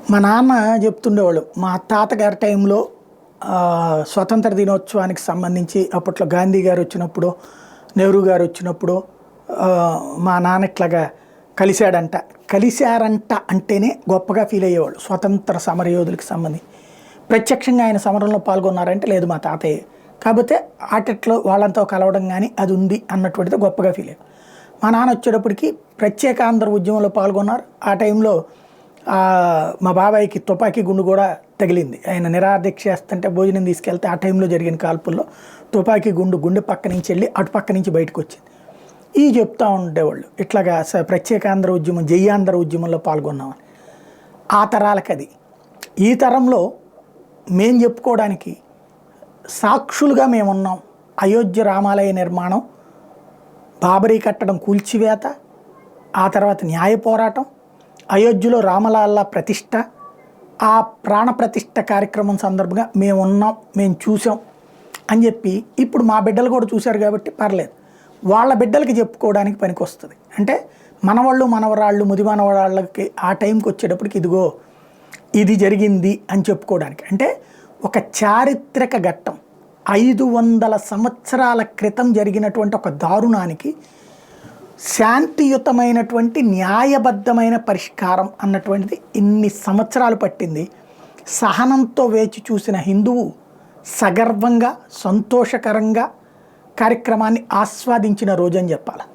మా నాన్న చెప్తుండేవాళ్ళు మా తాతగారి టైంలో స్వతంత్ర దినోత్సవానికి సంబంధించి అప్పట్లో గాంధీ గారు వచ్చినప్పుడు నెహ్రూ గారు వచ్చినప్పుడు ఆ, మా నాన్న ఇట్లాగా కలిశారంట అంటేనే గొప్పగా ఫీల్ అయ్యేవాళ్ళు స్వతంత్ర సమరయోధులకు సంబంధించి ప్రత్యక్షంగా ఆయన సమరంలో పాల్గొన్నారంటే లేదు మా తాతయ్య కాకపోతే ఆటట్లో వాళ్ళంతా కలవడం కానీ అది ఉంది అన్నటువంటిది గొప్పగా ఫీల్ అయ్యారు. మా నాన్న వచ్చేటప్పటికి ప్రత్యేక ఆంధ్ర ఉద్యమంలో పాల్గొన్నారు. ఆ టైంలో మా బాబాయ్కి తుపాకీ గుండు కూడా తగిలింది. ఆయన నిరాదీక్ష చేస్తుంటే భోజనం తీసుకెళ్తే ఆ టైంలో జరిగిన కాల్పుల్లో తుపాకీ గుండె పక్క నుంచి వెళ్ళి అటు పక్క నుంచి బయటకు వచ్చింది. ఇవి చెప్తూ ఉండేవాళ్ళు ఇట్లాగా ప్రత్యేక ఆంధ్ర ఉద్యమం జయ్యాంధ్ర ఉద్యమంలో పాల్గొన్నామని. ఆ తరాలకి అది. ఈ తరంలో మేం చెప్పుకోవడానికి సాక్షులుగా మేమున్నాం. అయోధ్య రామాలయ నిర్మాణం, బాబరీ కట్టడం కూల్చివేత, ఆ తర్వాత న్యాయ పోరాటం, అయోధ్యలో రామలాల్లా ప్రతిష్ట, ఆ ప్రాణ ప్రతిష్ట కార్యక్రమం సందర్భంగా మేము ఉన్నాం, మేము చూసాం అని చెప్పి ఇప్పుడు మా బిడ్డలు కూడా చూశారు కాబట్టి పర్లేదు, వాళ్ళ బిడ్డలకి చెప్పుకోవడానికి పనికి వస్తుంది. అంటే మనవాళ్ళు మనవరాళ్ళు ముది మనవరాళ్ళకి ఆ టైంకి వచ్చేటప్పటికి ఇదిగో ఇది జరిగింది అని చెప్పుకోవడానికి. అంటే ఒక చారిత్రక ఘట్టం 500 సంవత్సరాల క్రితం జరిగినటువంటి ఒక దారుణానికి శాంతియుతమైనటువంటి న్యాయబద్ధమైన పరిష్కారం అన్నటువంటిది ఇన్ని సంవత్సరాలు పట్టింది. సహనంతో వేచి చూసిన హిందువు సగర్వంగా సంతోషకరంగా కార్యక్రమాన్ని ఆస్వాదించిన రోజని చెప్పాలి.